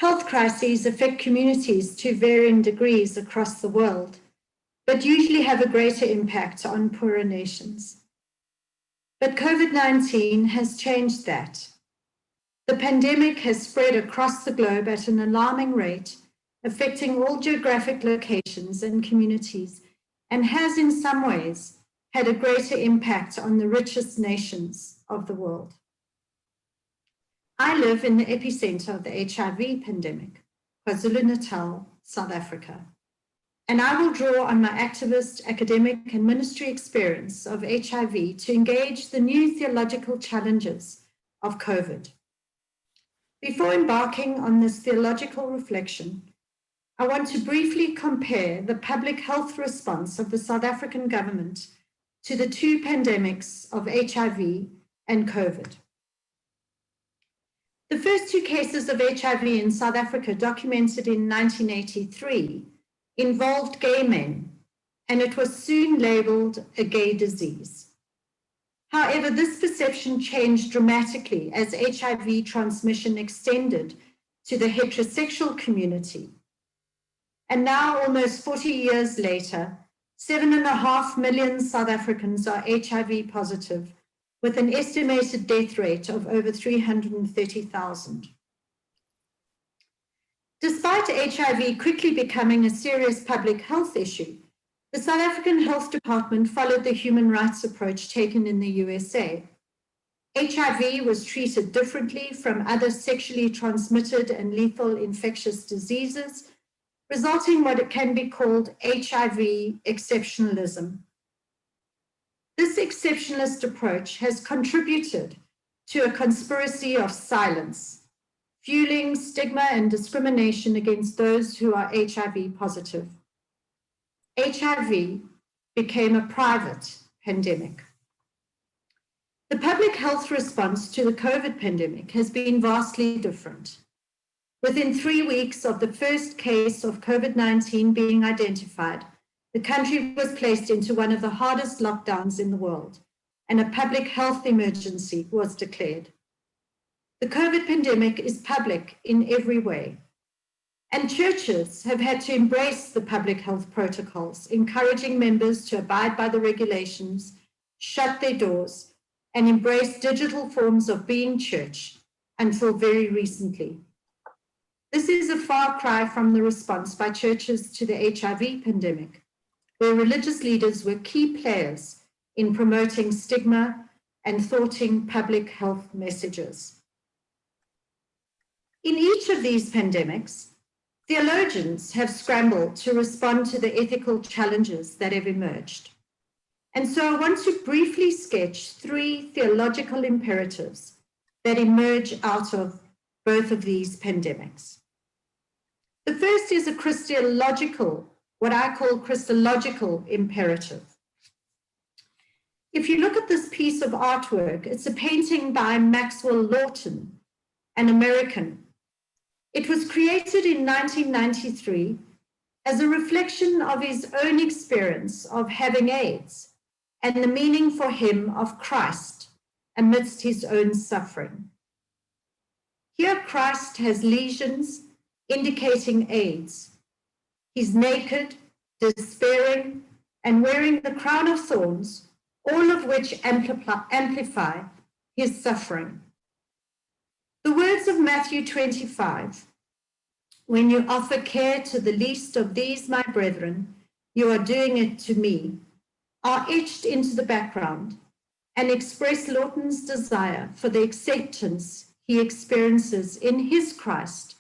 Health crises affect communities to varying degrees across the world, but usually have a greater impact on poorer nations. But COVID-19 has changed that. The pandemic has spread across the globe at an alarming rate, affecting all geographic locations and communities, and has in some ways had a greater impact on the richest nations of the world. I live in the epicenter of the HIV pandemic, KwaZulu-Natal, South Africa, and I will draw on my activist, academic, and ministry experience of HIV to engage the new theological challenges of COVID. Before embarking on this theological reflection, I want to briefly compare the public health response of the South African government to the two pandemics of HIV and COVID. The first two cases of HIV in South Africa, documented in 1983, involved gay men, and it was soon labeled a gay disease. However, this perception changed dramatically as HIV transmission extended to the heterosexual community. And now, almost 40 years later, 7.5 million South Africans are HIV positive, with an estimated death rate of over 330,000. Despite HIV quickly becoming a serious public health issue, the South African Health Department followed the human rights approach taken in the USA. HIV was treated differently from other sexually transmitted and lethal infectious diseases, resulting in what can be called HIV exceptionalism. This exceptionalist approach has contributed to a conspiracy of silence, fueling stigma and discrimination against those who are HIV positive. HIV became a private pandemic. The public health response to the COVID pandemic has been vastly different. Within 3 weeks of the first case of COVID-19 being identified, the country was placed into one of the hardest lockdowns in the world, and a public health emergency was declared. The COVID pandemic is public in every way, and churches have had to embrace the public health protocols, encouraging members to abide by the regulations, shut their doors, and embrace digital forms of being church until very recently. This is a far cry from the response by churches to the HIV pandemic, where religious leaders were key players in promoting stigma and thwarting public health messages. In each of these pandemics, theologians have scrambled to respond to the ethical challenges that have emerged. And so I want to briefly sketch 3 theological imperatives that emerge out of both of these pandemics. The first is a Christological, what I call Christological imperative. If you look at this piece of artwork, it's a painting by Maxwell Lawton, an American. It was created in 1993 as a reflection of his own experience of having AIDS and the meaning for him of Christ amidst his own suffering. Here Christ has lesions indicating AIDS. He's naked, despairing, and wearing the crown of thorns, all of which amplify his suffering. The words of Matthew 25, "When you offer care to the least of these, my brethren, you are doing it to me," are etched into the background and express Lawton's desire for the acceptance he experiences in his Christ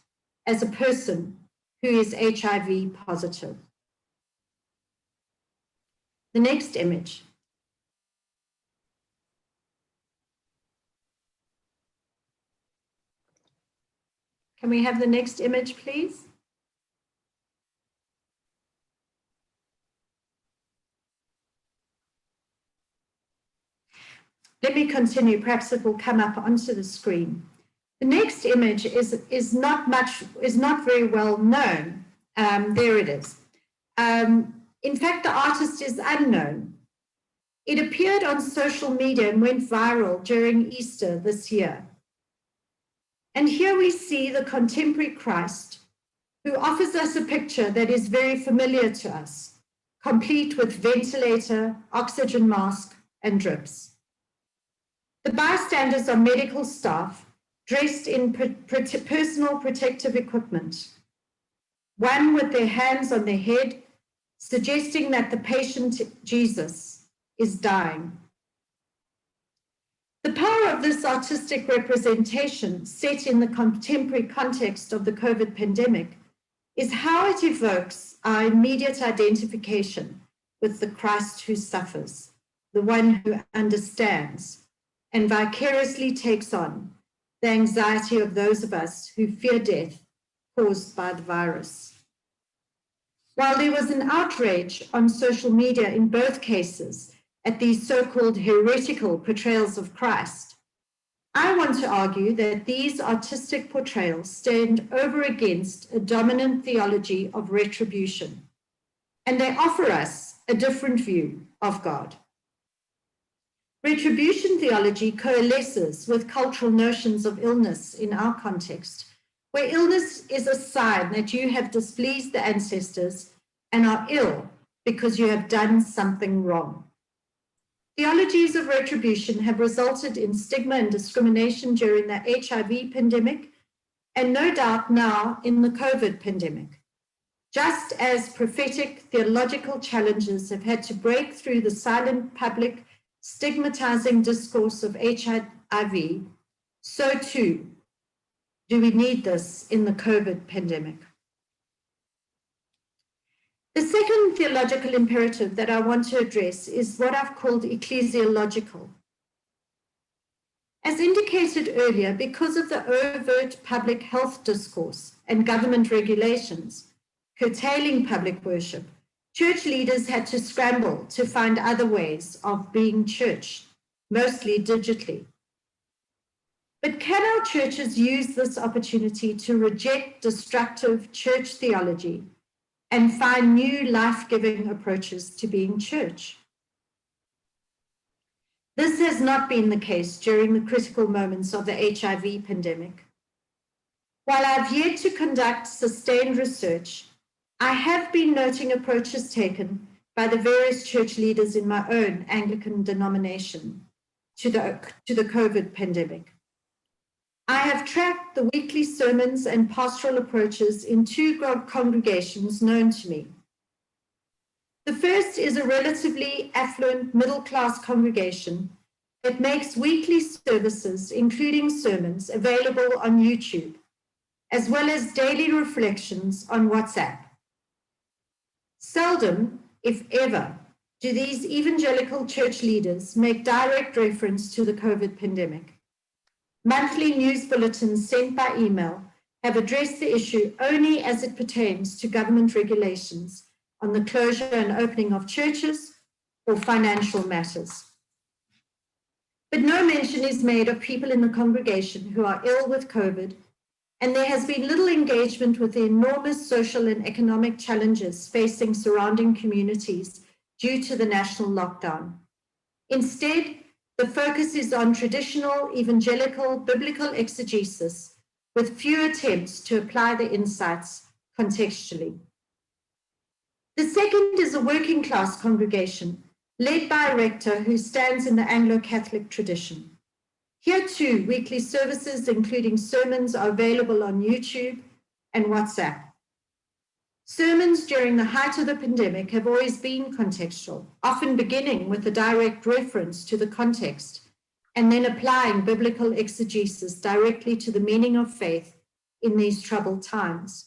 as a person who is HIV positive. The next image. Can we have the next image, please? Let me continue, perhaps it will come up onto the screen. The next image is not very well known. There it is. In fact, the artist is unknown. It appeared on social media and went viral during Easter this year. And here we see the contemporary Christ, who offers us a picture that is very familiar to us, complete with ventilator, oxygen mask, and drips. The bystanders are medical staff dressed in personal protective equipment, one with their hands on their head, suggesting that the patient, Jesus, is dying. The power of this artistic representation, set in the contemporary context of the COVID pandemic, is how it evokes our immediate identification with the Christ who suffers, the one who understands and vicariously takes on the anxiety of those of us who fear death caused by the virus. While there was an outrage on social media in both cases at these so-called heretical portrayals of Christ, I want to argue that these artistic portrayals stand over against a dominant theology of retribution, and they offer us a different view of God. Retribution theology coalesces with cultural notions of illness in our context, where illness is a sign that you have displeased the ancestors and are ill because you have done something wrong. Theologies of retribution have resulted in stigma and discrimination during the HIV pandemic, and no doubt now in the COVID pandemic. Just as prophetic theological challenges have had to break through the silent public stigmatizing discourse of HIV, so too do we need this in the COVID pandemic. The second theological imperative that I want to address is what I've called ecclesiological. As indicated earlier, because of the overt public health discourse and government regulations curtailing public worship, church leaders had to scramble to find other ways of being church, mostly digitally. But can our churches use this opportunity to reject destructive church theology and find new life-giving approaches to being church? This has not been the case during the critical moments of the HIV pandemic. While I've yet to conduct sustained research, I have been noting approaches taken by the various church leaders in my own Anglican denomination to the COVID pandemic. I have tracked the weekly sermons and pastoral approaches in two congregations known to me. The first is a relatively affluent middle-class congregation that makes weekly services, including sermons, available on YouTube, as well as daily reflections on WhatsApp. Seldom, if ever, do these evangelical church leaders make direct reference to the COVID pandemic. Monthly news bulletins sent by email have addressed the issue only as it pertains to government regulations on the closure and opening of churches or financial matters. But no mention is made of people in the congregation who are ill with COVID, and there has been little engagement with the enormous social and economic challenges facing surrounding communities due to the national lockdown. Instead, the focus is on traditional evangelical biblical exegesis with few attempts to apply the insights contextually. The second is a working class congregation led by a rector who stands in the Anglo-Catholic tradition. Here too, weekly services, including sermons, are available on YouTube and WhatsApp. Sermons during the height of the pandemic have always been contextual, often beginning with a direct reference to the context and then applying biblical exegesis directly to the meaning of faith in these troubled times.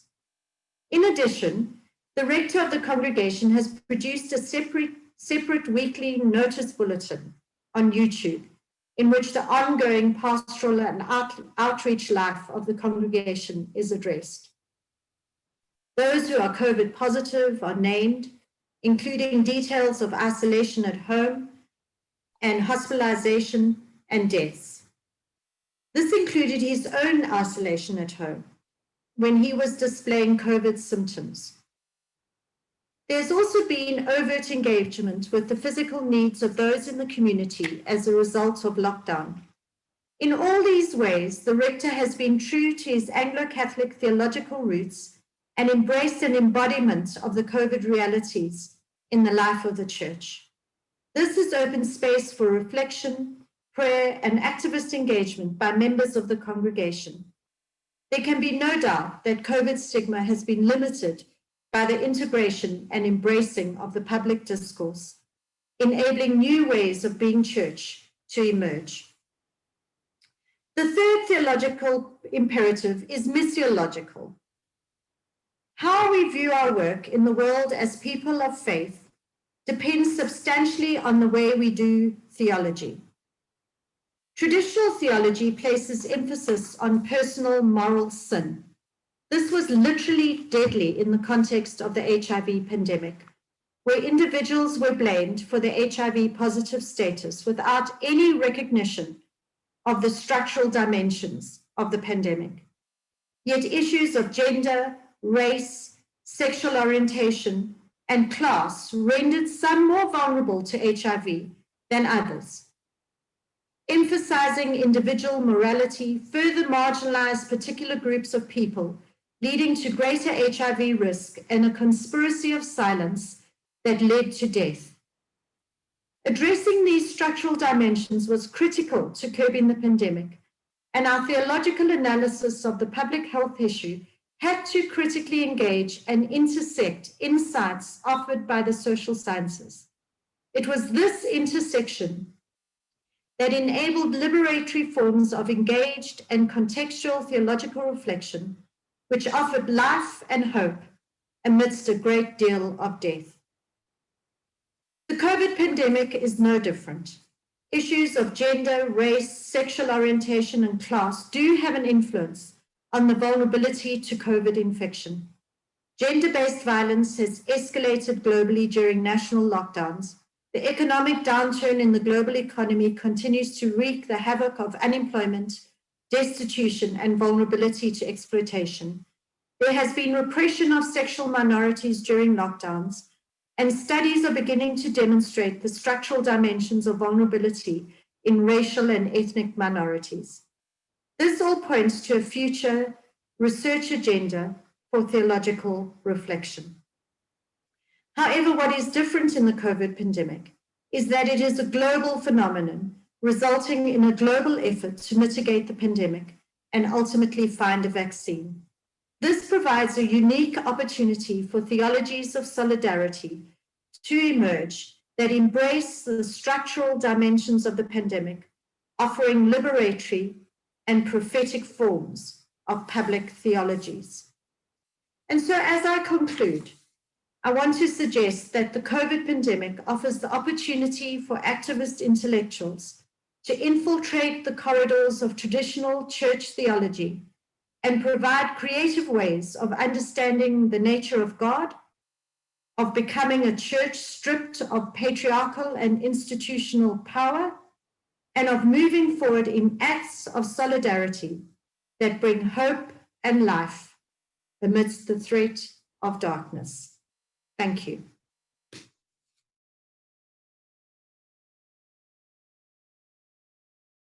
In addition, the rector of the congregation has produced a separate weekly notice bulletin on YouTube in which the ongoing pastoral and outreach life of the congregation is addressed. Those who are COVID positive are named, including details of isolation at home and hospitalization and deaths. This included his own isolation at home when he was displaying COVID symptoms. There's also been overt engagement with the physical needs of those in the community as a result of lockdown. In all these ways, the rector has been true to his Anglo-Catholic theological roots and embraced an embodiment of the COVID realities in the life of the church. This has opened space for reflection, prayer, and activist engagement by members of the congregation. There can be no doubt that COVID stigma has been limited by the integration and embracing of the public discourse, enabling new ways of being church to emerge. The third theological imperative is missiological. How we view our work in the world as people of faith depends substantially on the way we do theology. Traditional theology places emphasis on personal moral sin. This was literally deadly in the context of the HIV pandemic, where individuals were blamed for their HIV positive status without any recognition of the structural dimensions of the pandemic. Yet issues of gender, race, sexual orientation, and class rendered some more vulnerable to HIV than others. Emphasizing individual morality further marginalized particular groups of people, leading to greater HIV risk and a conspiracy of silence that led to death. Addressing these structural dimensions was critical to curbing the pandemic, and our theological analysis of the public health issue had to critically engage and intersect insights offered by the social sciences. It was this intersection that enabled liberatory forms of engaged and contextual theological reflection, which offered life and hope amidst a great deal of death. The COVID pandemic is no different. Issues of gender, race, sexual orientation, and class do have an influence on the vulnerability to COVID infection. Gender-based violence has escalated globally during national lockdowns. The economic downturn in the global economy continues to wreak the havoc of unemployment, destitution, and vulnerability to exploitation. There has been repression of sexual minorities during lockdowns, and studies are beginning to demonstrate the structural dimensions of vulnerability in racial and ethnic minorities. This all points to a future research agenda for theological reflection. However, what is different in the COVID pandemic is that it is a global phenomenon resulting in a global effort to mitigate the pandemic and ultimately find a vaccine. This provides a unique opportunity for theologies of solidarity to emerge that embrace the structural dimensions of the pandemic, offering liberatory and prophetic forms of public theologies. And so as I conclude, I want to suggest that the COVID pandemic offers the opportunity for activist intellectuals to infiltrate the corridors of traditional church theology and provide creative ways of understanding the nature of God, of becoming a church stripped of patriarchal and institutional power, and of moving forward in acts of solidarity that bring hope and life amidst the threat of darkness. Thank you.